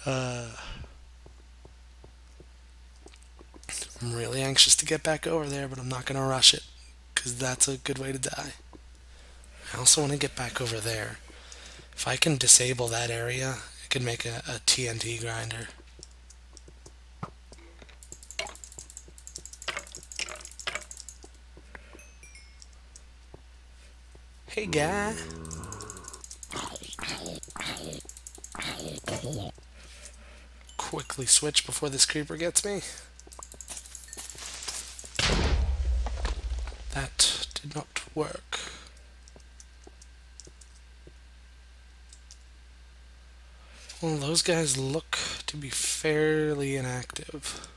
I'm really anxious to get back over there, but I'm not going to rush it, because that's a good way to die. I also want to get back over there. If I can disable that area, I could make a TNT grinder. Hey, guy. Quickly switch before this creeper gets me. That did not work. Well, those guys look to be fairly inactive.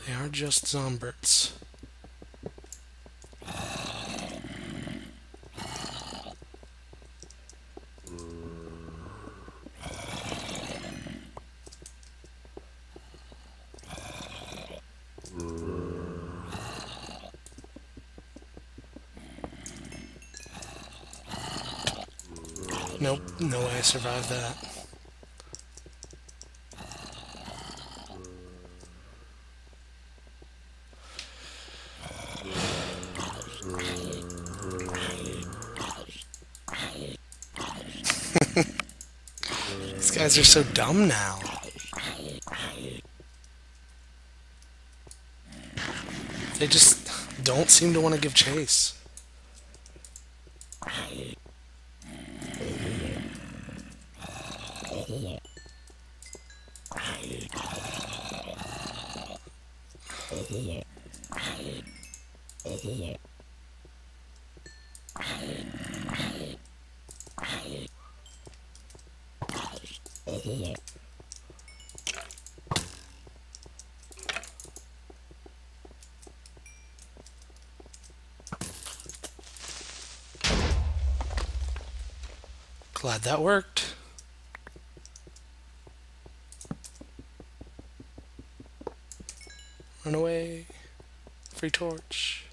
They are just zomberts. Nope, no way I survived that. These guys are so dumb now. They just don't seem to want to give chase. Glad that worked. Run away. Free torch.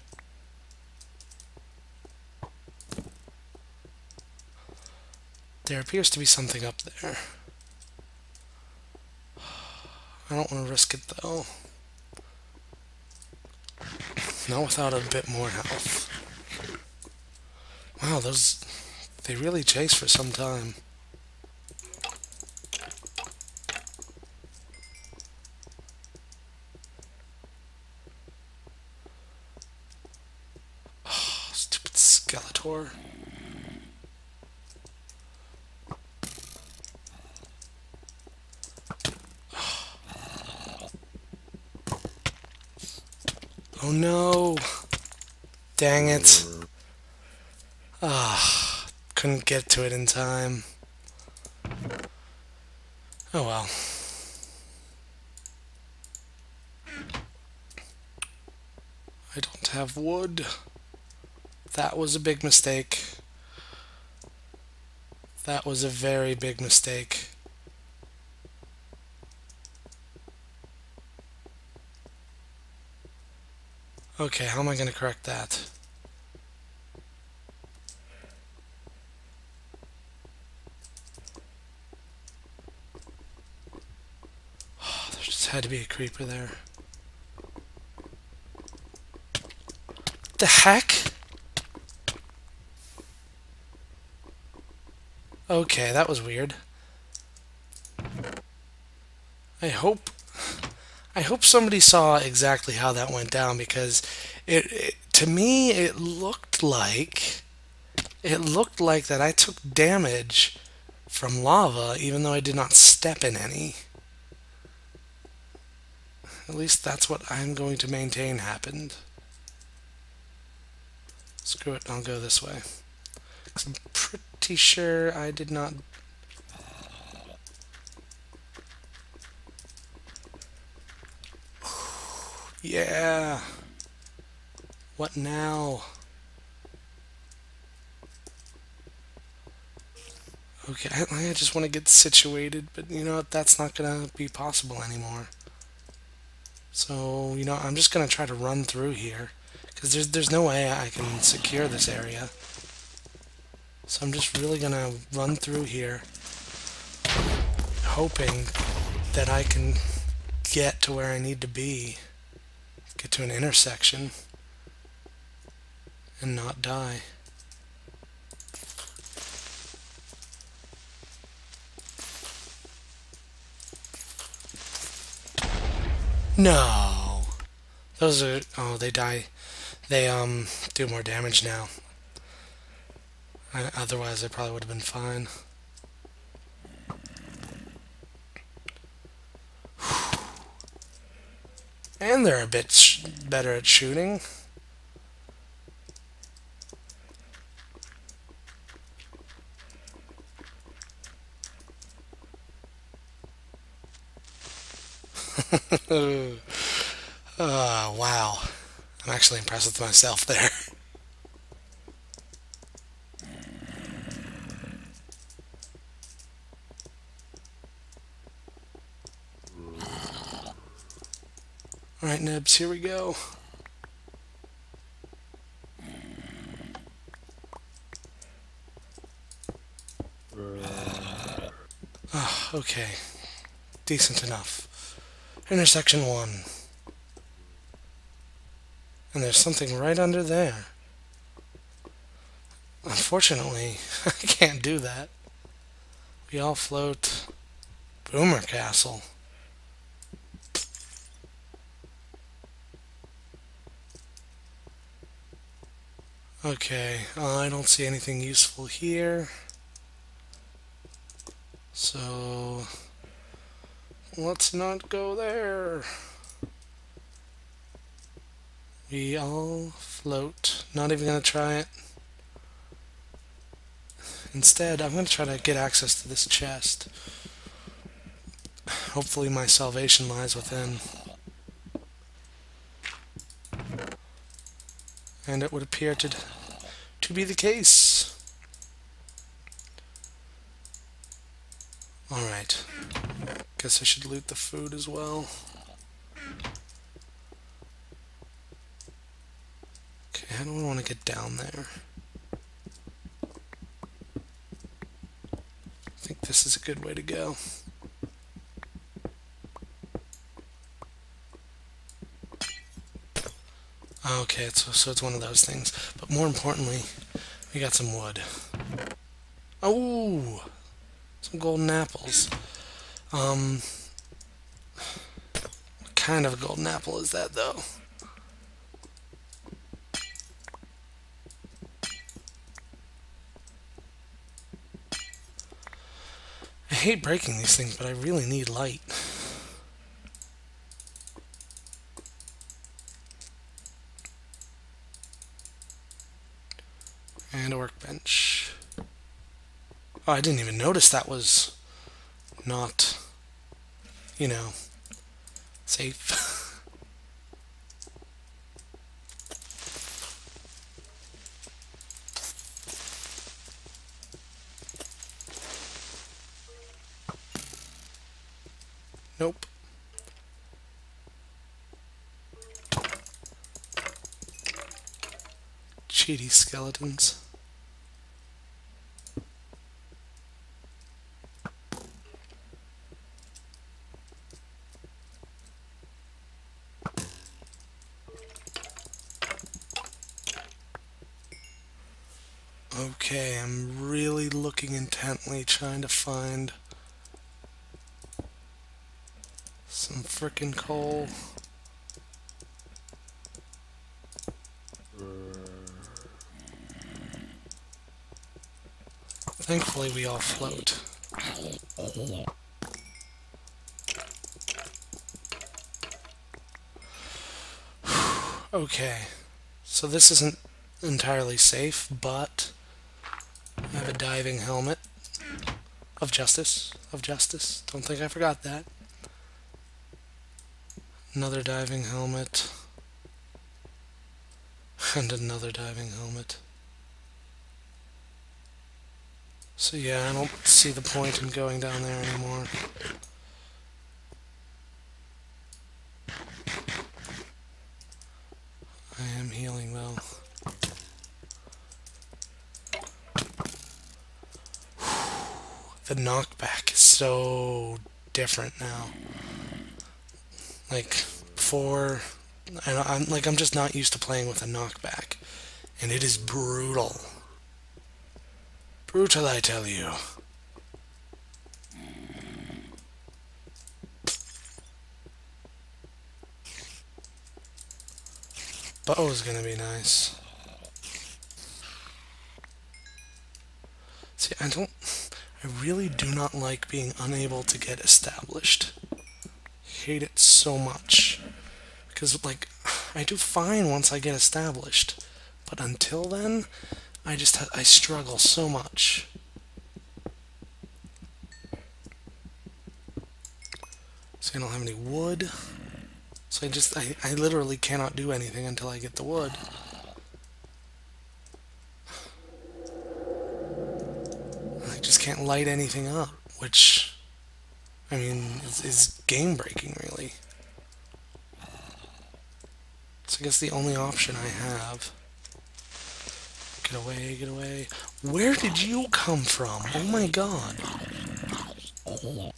There appears to be something up there. I don't want to risk it though. Not without a bit more health. Wow, they really chase for some time. Oh, stupid Skeletor. Oh no! Dang it. Ah, couldn't get to it in time. Oh well. I don't have wood. That was a big mistake. That was a very big mistake. Okay, how am I going to correct that? Oh, there just had to be a creeper there. The heck? Okay, that was weird. I hope somebody saw exactly how that went down, because to me it looked like that I took damage from lava even though I did not step in any. At least that's what I'm going to maintain happened. Screw it, I'll go this way. 'Cause I'm pretty sure I did not. Yeah. What now? Okay, I just want to get situated, but you know what? That's not gonna be possible anymore. So, you know, I'm just gonna try to run through here, because there's no way I can secure this area. So I'm just really gonna run through here, hoping that I can get to where I need to be, get to an intersection, and not die. No! Those are... oh, they die. They, do more damage now. Otherwise, I probably would have been fine. And they're a bit better at shooting. Wow. I'm actually impressed with myself there. Alright, Nebs, here we go. Okay. Decent enough. Intersection 1. And there's something right under there. Unfortunately, I can't do that. We all float Boomer Castle. Okay, I don't see anything useful here. So, let's not go there. We all float. Not even gonna try it. Instead, I'm gonna try to get access to this chest. Hopefully my salvation lies within. And it would appear to be the case. Alright. Guess I should loot the food as well. Okay, how do I want to get down there? I think this is a good way to go. Okay, so it's one of those things. But more importantly, we got some wood. Oh! Some golden apples. What kind of a golden apple is that, though? I hate breaking these things, but I really need light. And a workbench. Oh, I didn't even notice that was not, you know, safe. Nope. Cheaty skeletons. Okay, I'm really looking intently, trying to find some frickin' coal. Thankfully, we all float. Okay, so this isn't entirely safe, but I have a diving helmet of justice. Don't think I forgot that. Another diving helmet. And another diving helmet. So yeah, I don't see the point in going down there anymore. I am healing though. The knockback is so different now. Like, before, I'm just not used to playing with a knockback. And it is brutal. Brutal, I tell you. Bow is gonna be nice. See, I really do not like being unable to get established. Hate it so much. Because, like, I do fine once I get established. But until then, I struggle so much. See, I don't have any wood. So I literally cannot do anything until I get the wood. I just can't light anything up, which, I mean, is game-breaking, really. So I guess the only option I have... Get away, get away. Where did you come from? Oh my god. Is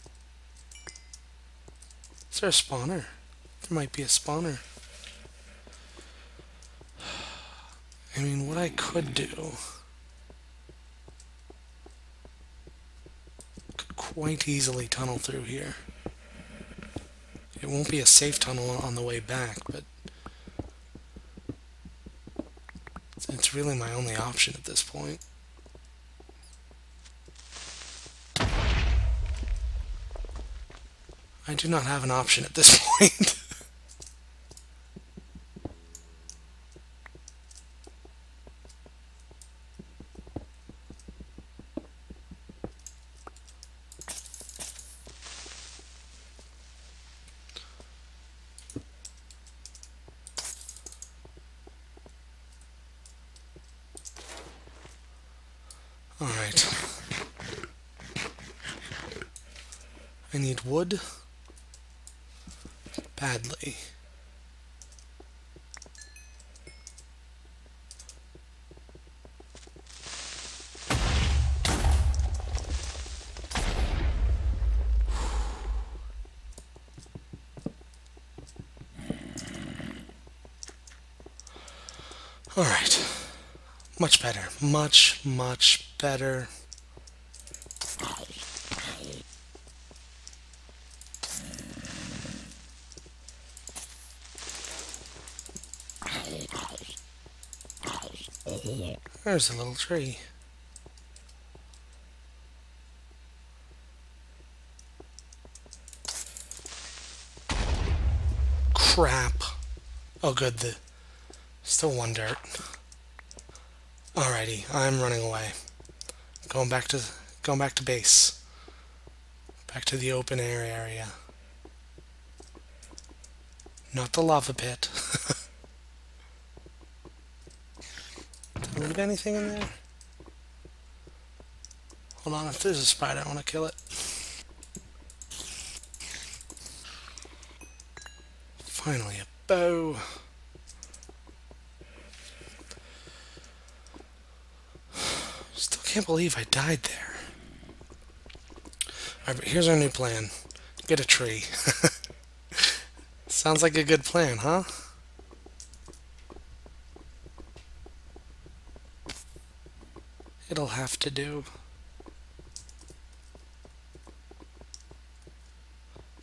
there a spawner? There might be a spawner. I mean, what I could do... Could quite easily tunnel through here. It won't be a safe tunnel on the way back, but... It's really my only option at this point. I do not have an option at this point. Alright. I need wood. Badly. Alright. Much better. Much, much better. There's a little tree. Crap. Oh good, still one dirt. Alrighty, I'm running away. Going back to base. Back to the open air area. Not the lava pit. Did I leave anything in there? Hold on, if there's a spider, I want to kill it. Finally, a bow. Still can't believe I died there. Alright, but here's our new plan. Get a tree. Sounds like a good plan, huh? It'll have to do.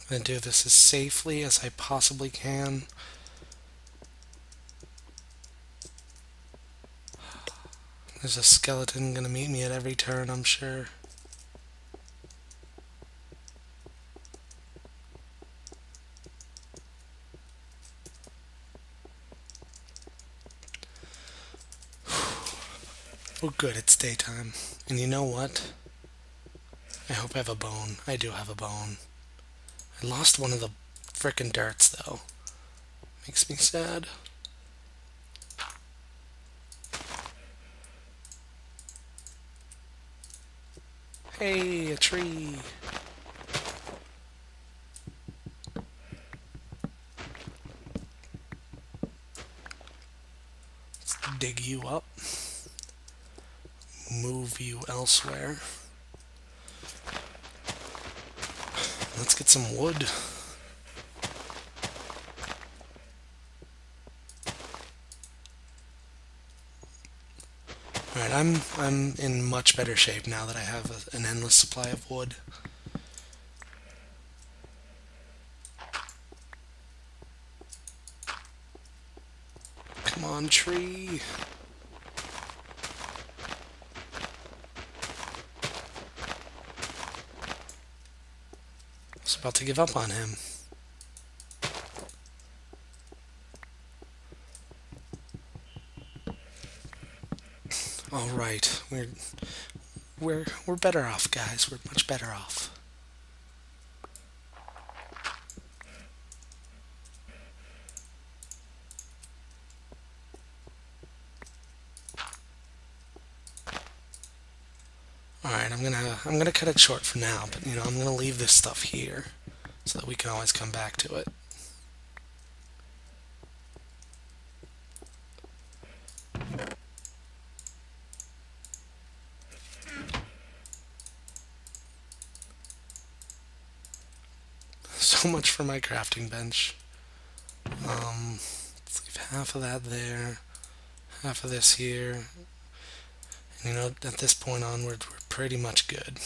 I'm gonna do this as safely as I possibly can. There's a skeleton gonna meet me at every turn, I'm sure. Oh good, it's daytime. And you know what? I hope I have a bone. I do have a bone. I lost one of the frickin' darts, though. Makes me sad. Hey, a tree. Let's dig you up. Move you elsewhere. Let's get some wood. Alright, I'm in much better shape now that I have an endless supply of wood. Come on, tree. I was about to give up on him. All right, we're better off, guys. We're much better off. All right, I'm gonna cut it short for now, but you know I'm gonna leave this stuff here so that we can always come back to it. So much for my crafting bench. Let's leave half of that there, half of this here. And you know, at this point onward, we're pretty much good.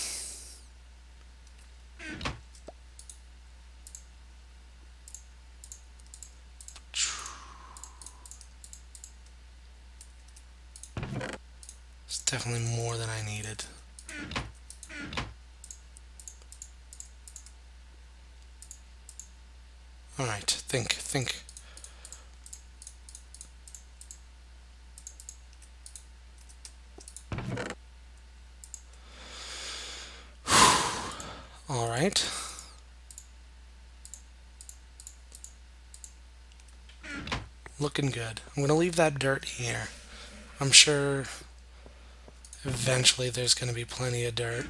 It's definitely more than I needed. Alright, think. Alright. Looking good. I'm going to leave that dirt here. I'm sure eventually there's going to be plenty of dirt.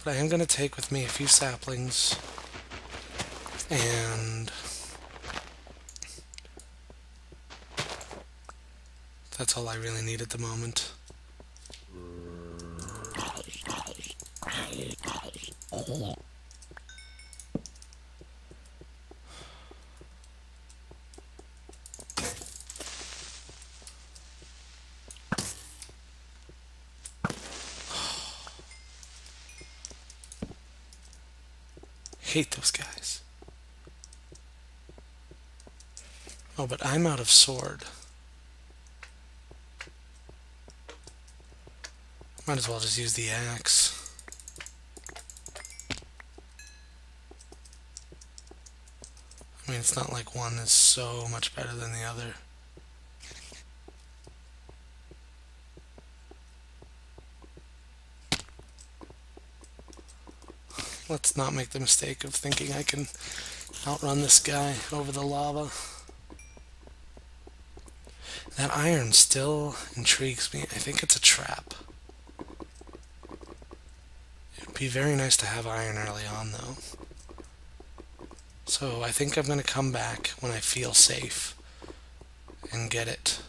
But I am going to take with me a few saplings. And that's all I really need at the moment. Hate those guys. Oh, but I'm out of sword. Might as well just use the axe. I mean, it's not like one is so much better than the other. Let's not make the mistake of thinking I can outrun this guy over the lava. That iron still intrigues me. I think it's a trap. It would be very nice to have iron early on, though. So I think I'm going to come back when I feel safe and get it.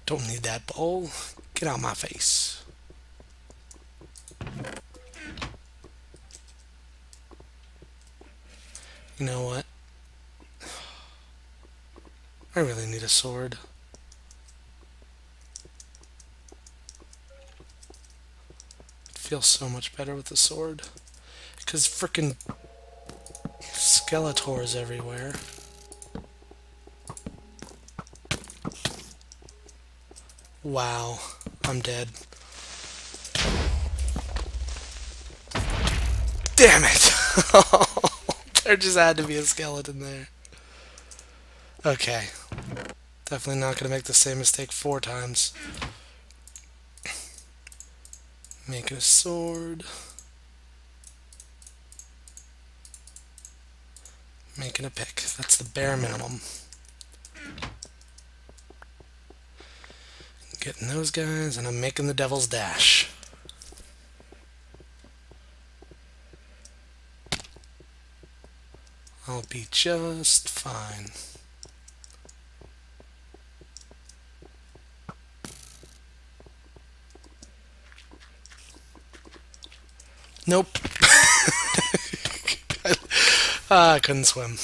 Don't need that bowl. Get out my face. You know what? I really need a sword. It feels so much better with the sword. Because frickin' Skeletors everywhere. Wow, I'm dead. Damn it! There just had to be a skeleton there. Okay. Definitely not going to make the same mistake 4 times. Making a sword. Making a pick. That's the bare minimum. Getting those guys, and I'm making the devil's dash. I'll be just fine. Nope. I couldn't swim.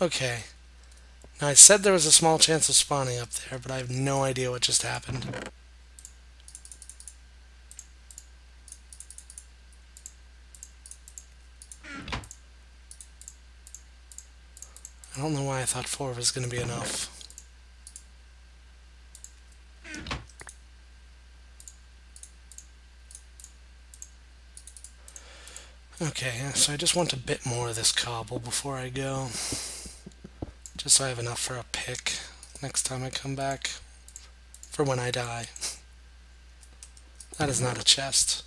Okay. Now I said there was a small chance of spawning up there, but I have no idea what just happened. I don't know why I thought 4 was going to be enough. Okay, so I just want a bit more of this cobble before I go. Just so I have enough for a pick next time I come back. For when I die. That is not a chest.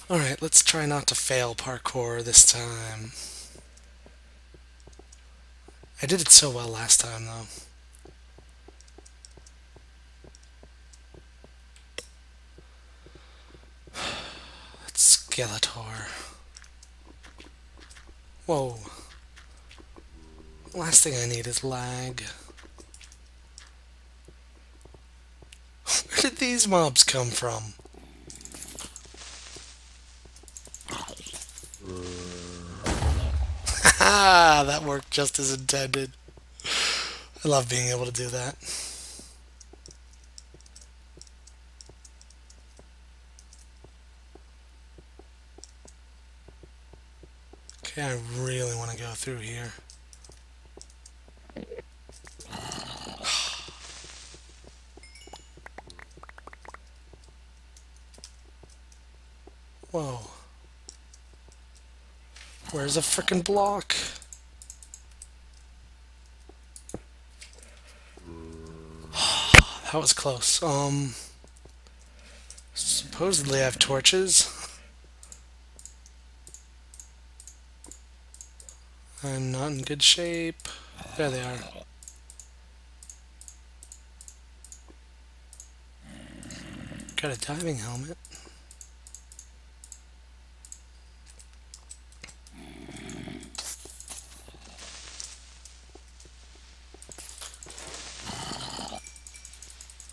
Alright, let's try not to fail parkour this time. I did it so well last time, though. Skeletor. Whoa. Last thing I need is lag. Where did these mobs come from? Haha, that worked just as intended. I love being able to do that. Okay, I really want to go through here. Whoa. Where's a frickin' block? That was close. Supposedly I have torches. I'm not in good shape. There they are. Got a diving helmet.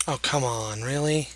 Oh, come on, really?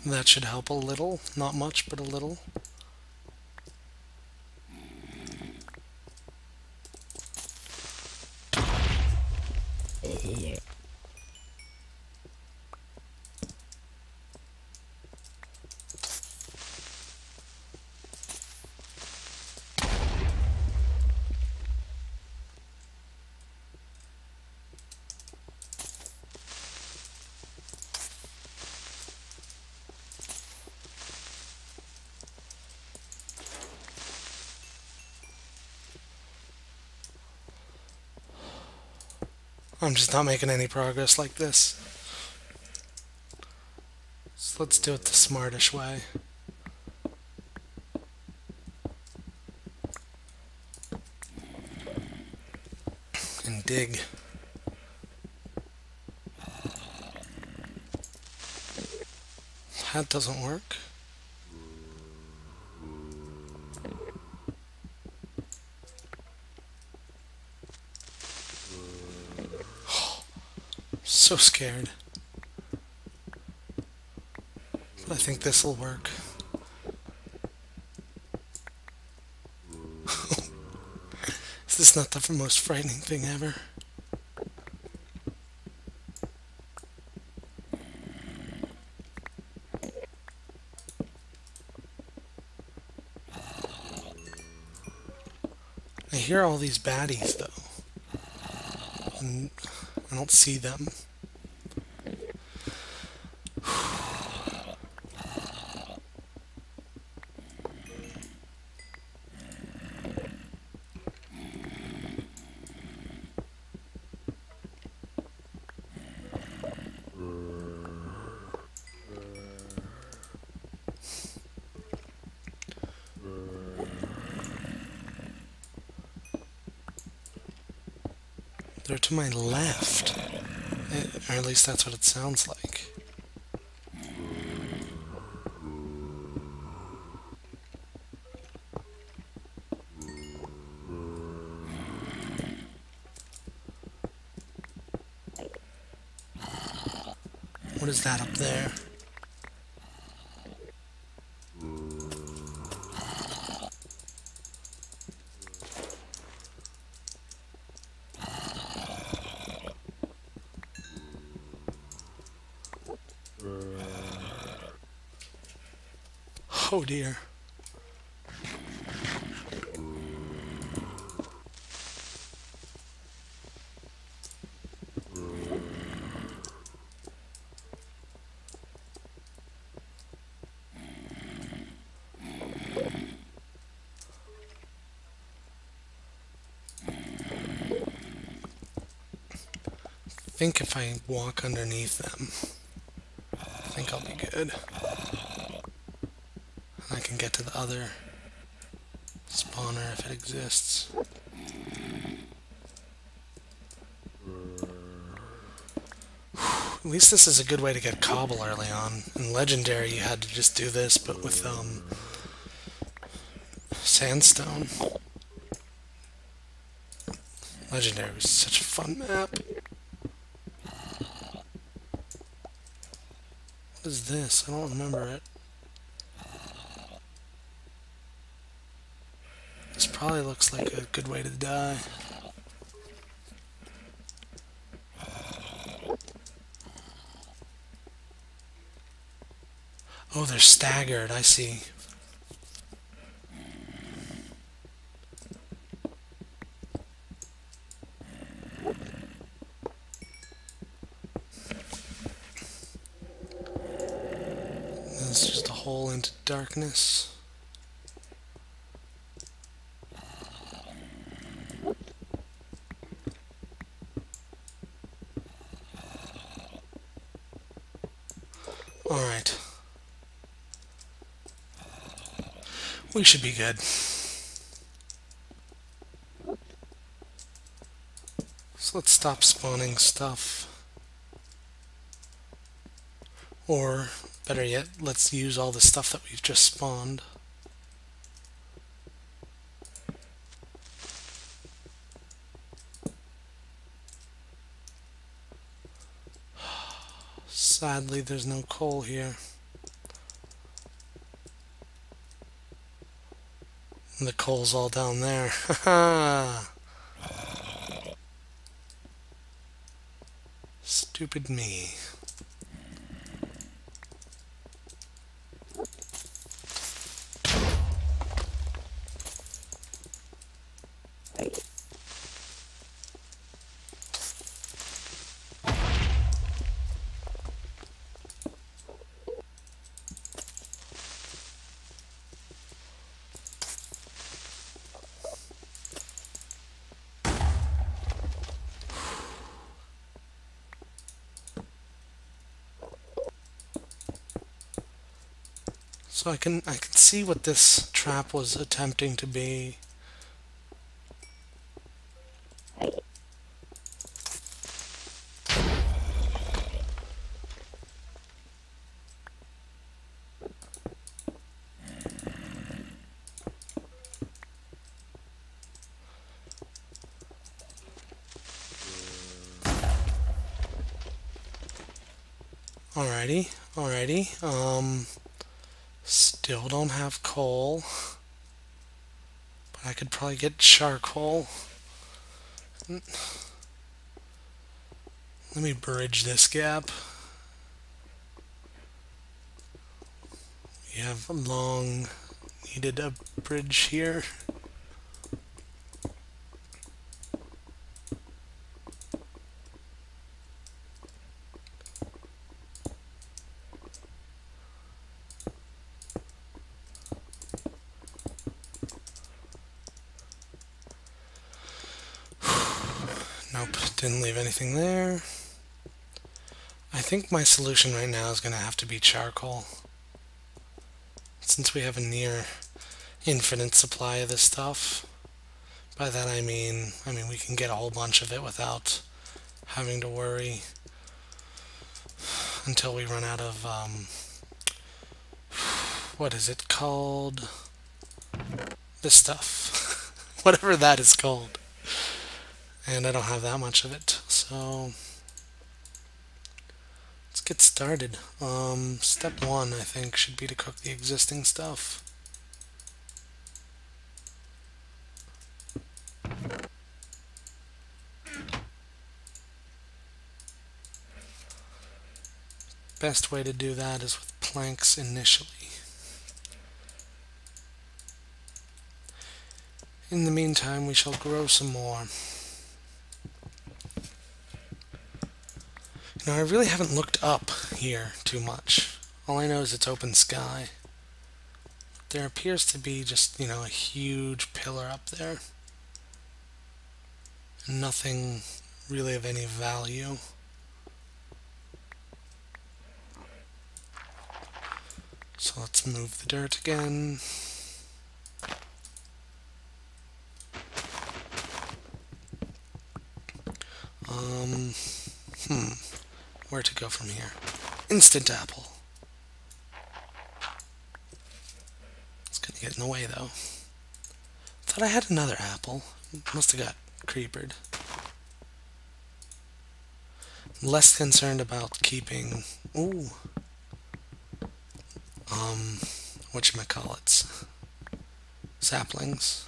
That should help a little. Not much, but a little. I'm just not making any progress like this. So let's do it the smartish way. And dig. That doesn't work. So scared. I think this will work. Is this not the most frightening thing ever? I hear all these baddies, though. And I don't see them. They're to my left. Or at least that's what it sounds like. What is that up there? Oh dear. I think if I walk underneath them, I think I'll be good. And I can get to the other spawner if it exists. At least this is a good way to get cobble early on. In Legendary you had to just do this, but with sandstone. Legendary was such a fun map. What is this? I don't remember it. This probably looks like a good way to die. Oh, they're staggered, I see. It's just a hole into darkness. Alright. We should be good. So let's stop spawning stuff. Or, better yet, let's use all the stuff that we've just spawned. Sadly, there's no coal here. And the coal's all down there. Haha! Stupid me. So I can see what this trap was attempting to be. Alrighty, alrighty. Still don't have coal, but I could probably get charcoal. Let me bridge this gap. We have long needed a bridge here. Nope, didn't leave anything there. I think my solution right now is going to have to be charcoal. Since we have a near infinite supply of this stuff. By that I mean we can get a whole bunch of it without having to worry until we run out of, what is it called? This stuff. Whatever that is called. And I don't have that much of it, so let's get started. Step one, I think, should be to cook the existing stuff. Best way to do that is with planks initially. In the meantime, we shall grow some more. You know, I really haven't looked up here too much. All I know is it's open sky. There appears to be just, you know, a huge pillar up there. Nothing really of any value. So let's move the dirt again. Where to go from here? Instant apple. It's gonna get in the way though. Thought I had another apple. Must have got creepered. I'm less concerned about keeping whatchamacallits, saplings.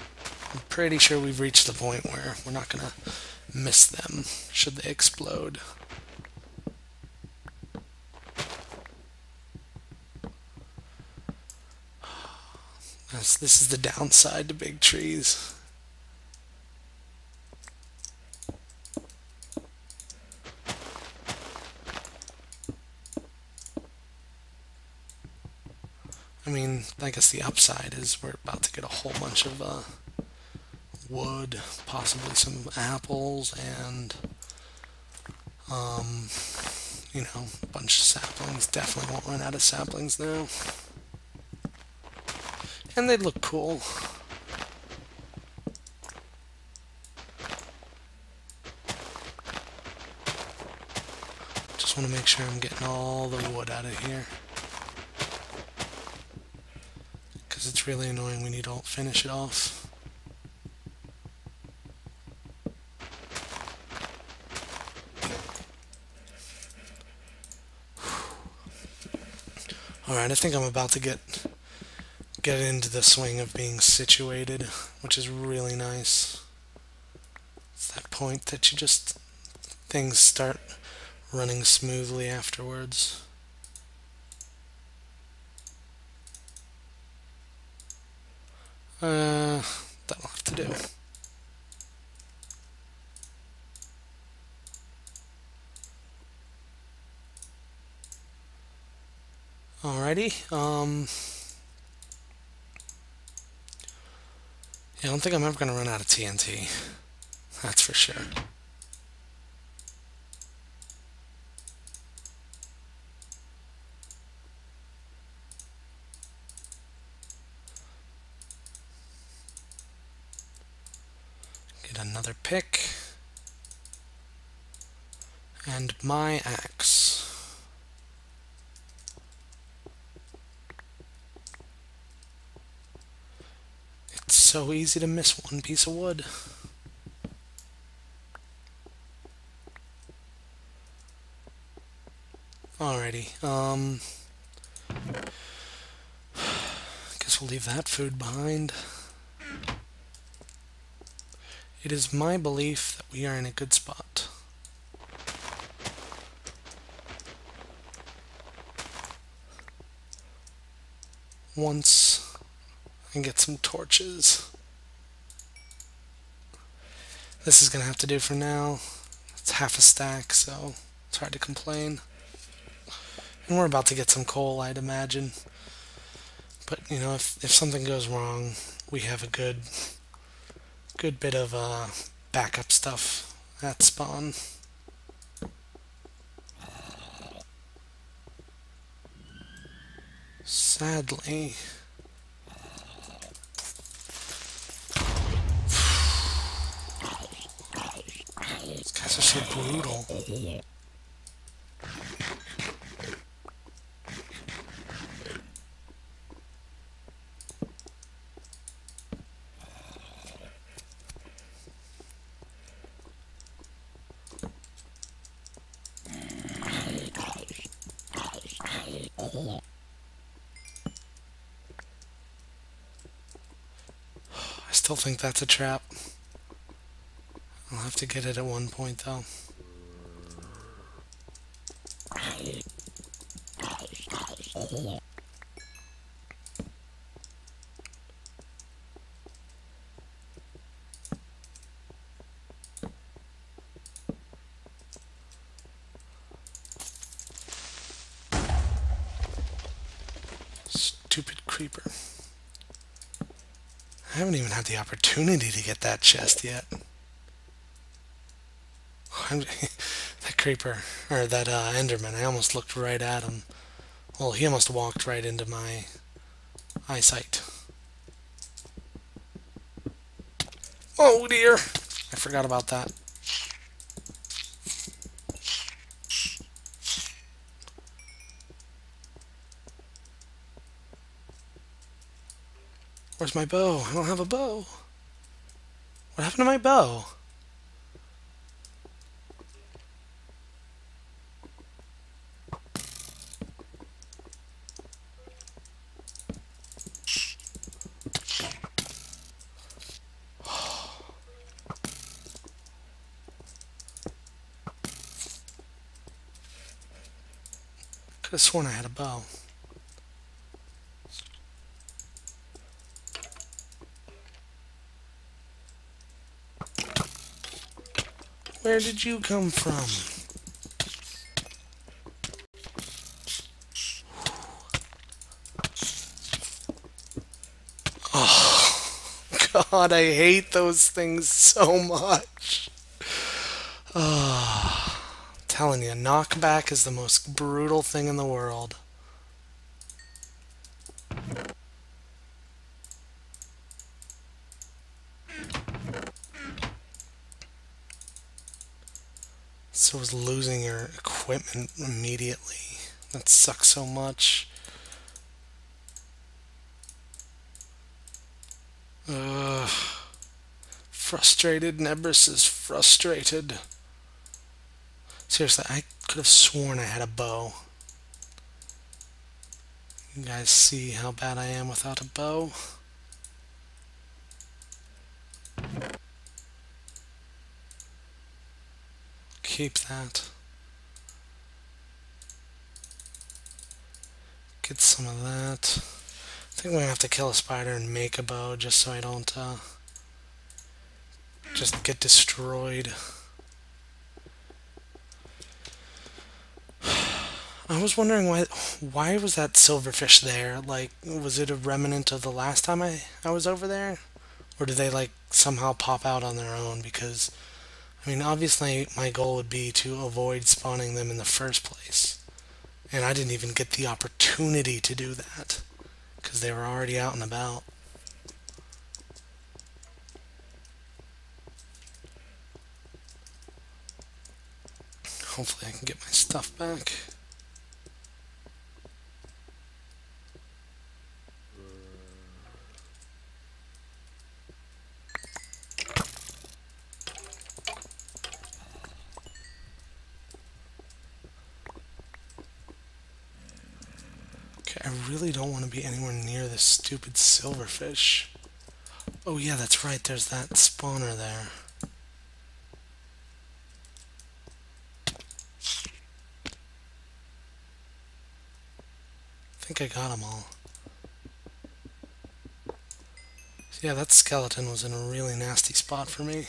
I'm pretty sure we've reached the point where we're not gonna miss them should they explode. This is the downside to big trees. I mean, I guess the upside is we're about to get a whole bunch of wood, possibly some apples, and you know, a bunch of saplings. Definitely won't run out of saplings now. And they look cool. Just want to make sure I'm getting all the wood out of here. Because it's really annoying when you don't finish it off. Alright, I think I'm about to get into the swing of being situated, which is really nice. It's that point that you just, things start running smoothly afterwards. That'll have to do. Alrighty, yeah, I don't think I'm ever going to run out of TNT. That's for sure. Get another pick. And my axe. It's so easy to miss one piece of wood. Alrighty, guess we'll leave that food behind. It is my belief that we are in a good spot. Once I get some torches. This is going to have to do for now. It's half a stack, so it's hard to complain. And we're about to get some coal, I'd imagine. But, you know, if something goes wrong, we have a good bit of backup stuff at spawn. Sadly, They're so brutal. I still think that's a trap. I'll have to get it at one point, though. Stupid creeper. I haven't even had the opportunity to get that chest yet. That creeper, or that Enderman, I almost looked right at him. Well, he almost walked right into my eyesight. Oh dear! I forgot about that. Where's my bow? I don't have a bow. What happened to my bow? Could have sworn I had a bow. Where did you come from? Oh, God, I hate those things so much. Oh, I'm telling you, knockback is the most brutal thing in the world. So was losing your equipment immediately. That sucks so much. Ugh. Frustrated. Nebris is frustrated. Seriously, I could have sworn I had a bow. You guys see how bad I am without a bow? Keep that. Get some of that. I think I'm gonna have to kill a spider and make a bow just so I don't just get destroyed. I was wondering why was that silverfish there? Like, was it a remnant of the last time I was over there? Or did they like somehow pop out on their own? Because I mean, obviously my goal would be to avoid spawning them in the first place. And I didn't even get the opportunity to do that because they were already out and about. Hopefully I can get my stuff back. Okay, I really don't want to be anywhere near this stupid silverfish. Oh yeah, that's right, there's that spawner there. I think I got them all. Yeah, that skeleton was in a really nasty spot for me.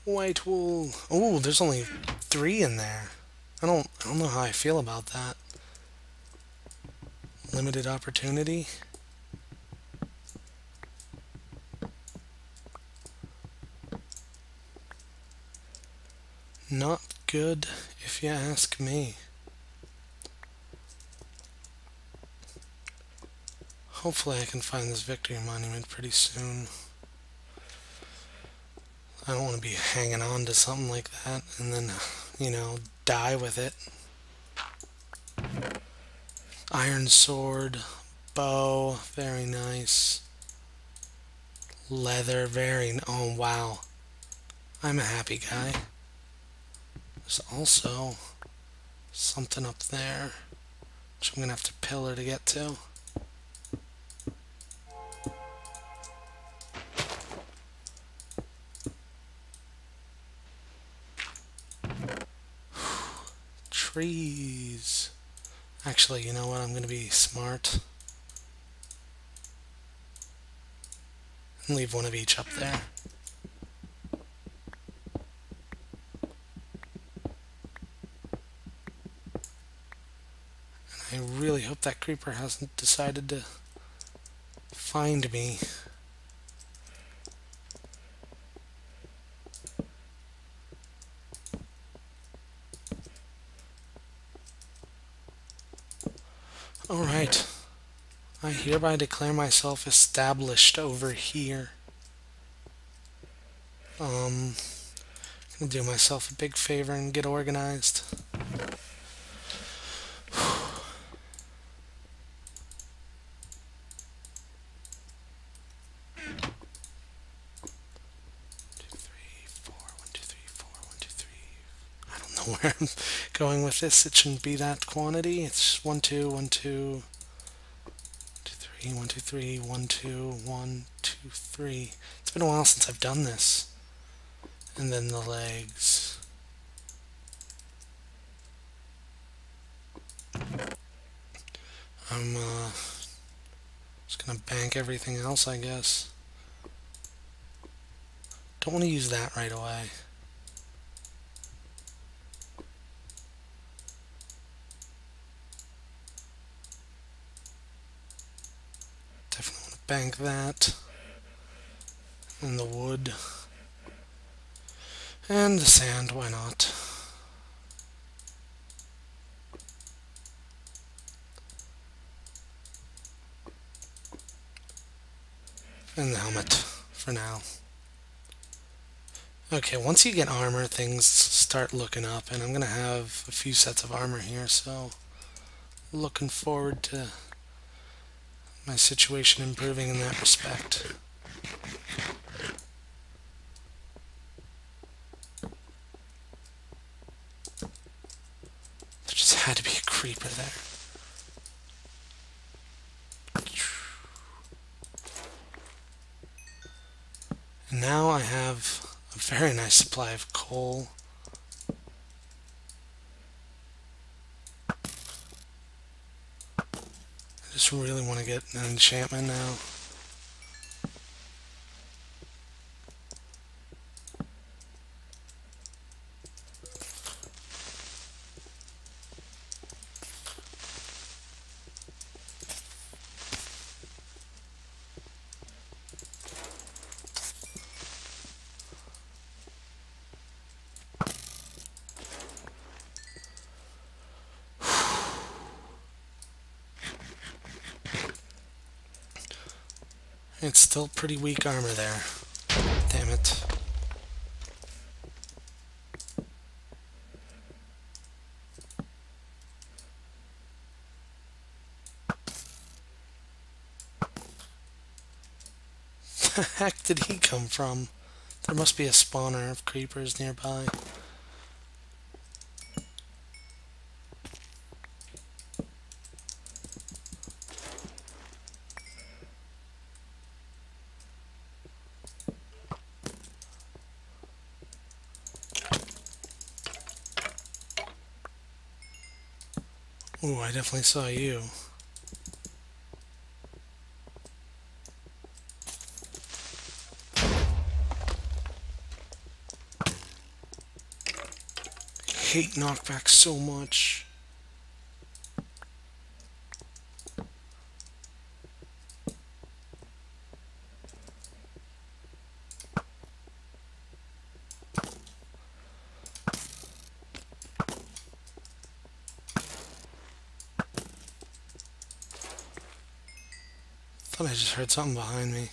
White wool. Oh, there's only 3 in there. I don't know how I feel about that. Limited opportunity. Not good, if you ask me. Hopefully I can find this victory monument pretty soon. I don't want to be hanging on to something like that and then, die with it. Iron sword, bow, very nice. Leather, oh wow. I'm a happy guy. There's also something up there, which I'm going to have to pillar to get to. Trees. Actually, you know what? I'm going to be smart and leave one of each up there. I really hope that creeper hasn't decided to find me. Alright. I hereby declare myself established over here. I'm gonna do myself a big favor and get organized. Where I'm going with this. It shouldn't be that quantity. It's 1, 2, 1, 2, 2, 3, 1, 2, 3, 1, 2, 1, 2, 3. It's been a while since I've done this. And then the legs. I'm just gonna bank everything else, I guess. Don't want to use that right away. Definitely want to bank that. And the wood. And the sand, why not? And the helmet, for now. Okay, once you get armor, things start looking up, and I'm going to have a few sets of armor here, so looking forward to my situation improving in that respect. There just had to be a creeper there. And now I have a very nice supply of coal. I just really want to get an enchantment now. It's still pretty weak armor there. Damn it. Where the heck did he come from? There must be a spawner of creepers nearby. Ooh, I definitely saw you. I hate knockback so much. Thought I just heard something behind me.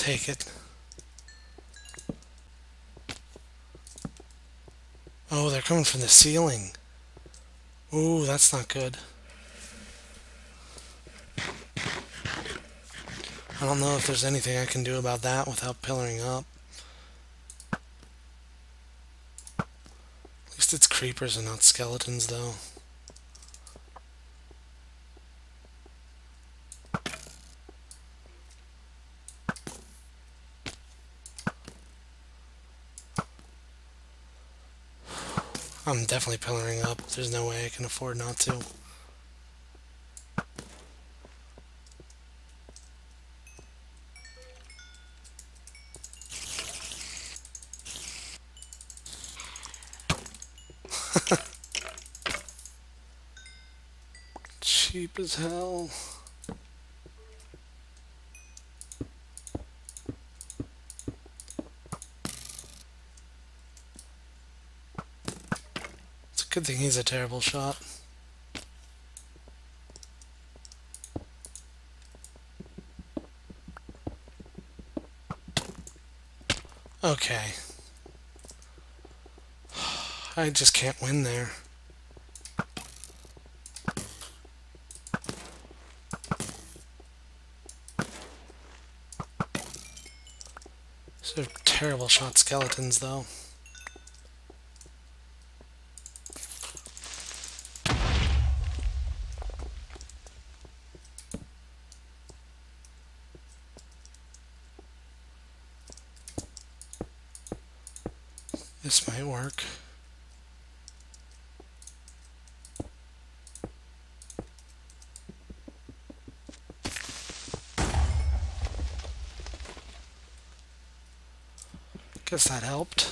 take it. Oh, they're coming from the ceiling. Ooh, that's not good. I don't know if there's anything I can do about that without pillaring up. At least it's creepers and not skeletons, though. I'm definitely pillaring up. There's no way I can afford not to. Cheap as hell. It's a good thing he's a terrible shot. Okay. I just can't win there. These are terrible shot skeletons, though. This might work. Guess that helped.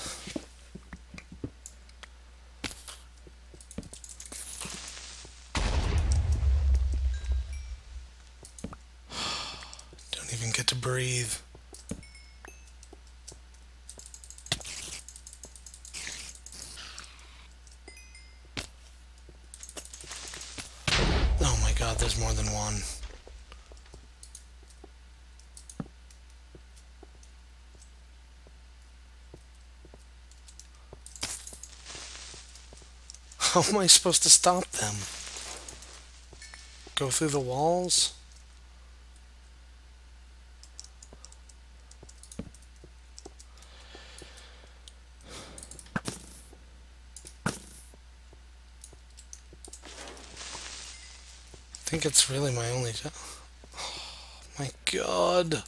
Don't even get to breathe. Oh my god, there's more than one. How am I supposed to stop them? Go through the walls? I think it's really my only... Oh my god.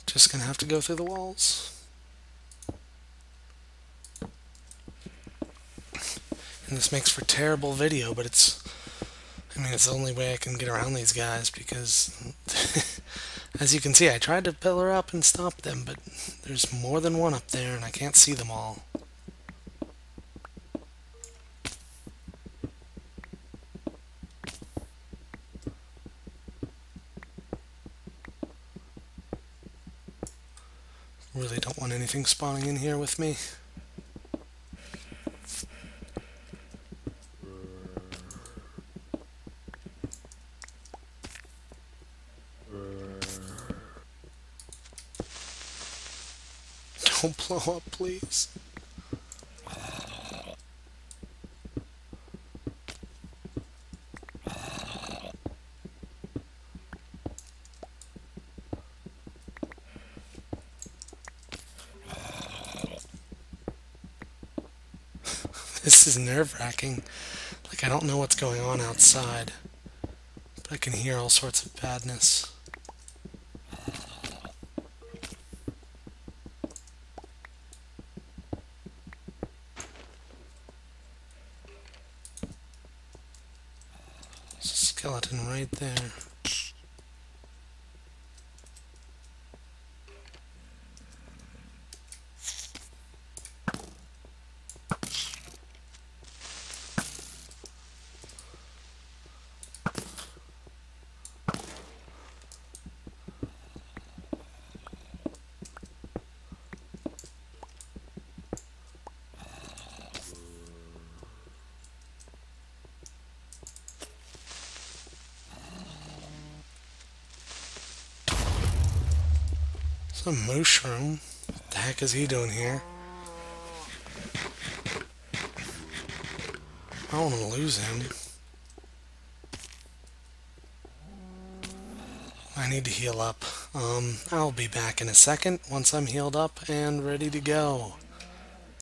Just gonna have to go through the walls. And this makes for terrible video, but it's... I mean, it's the only way I can get around these guys, because... as you can see, I tried to pillar up and stop them, but there's more than one up there, and I can't see them all. Really don't want anything spawning in here with me. Don't blow up, please. This is nerve-wracking. Like, I don't know what's going on outside, but I can hear all sorts of badness. There's a skeleton right there. It's a mushroom. What the heck is he doing here? I don't want to lose him. I need to heal up. I'll be back in a second once I'm healed up and ready to go.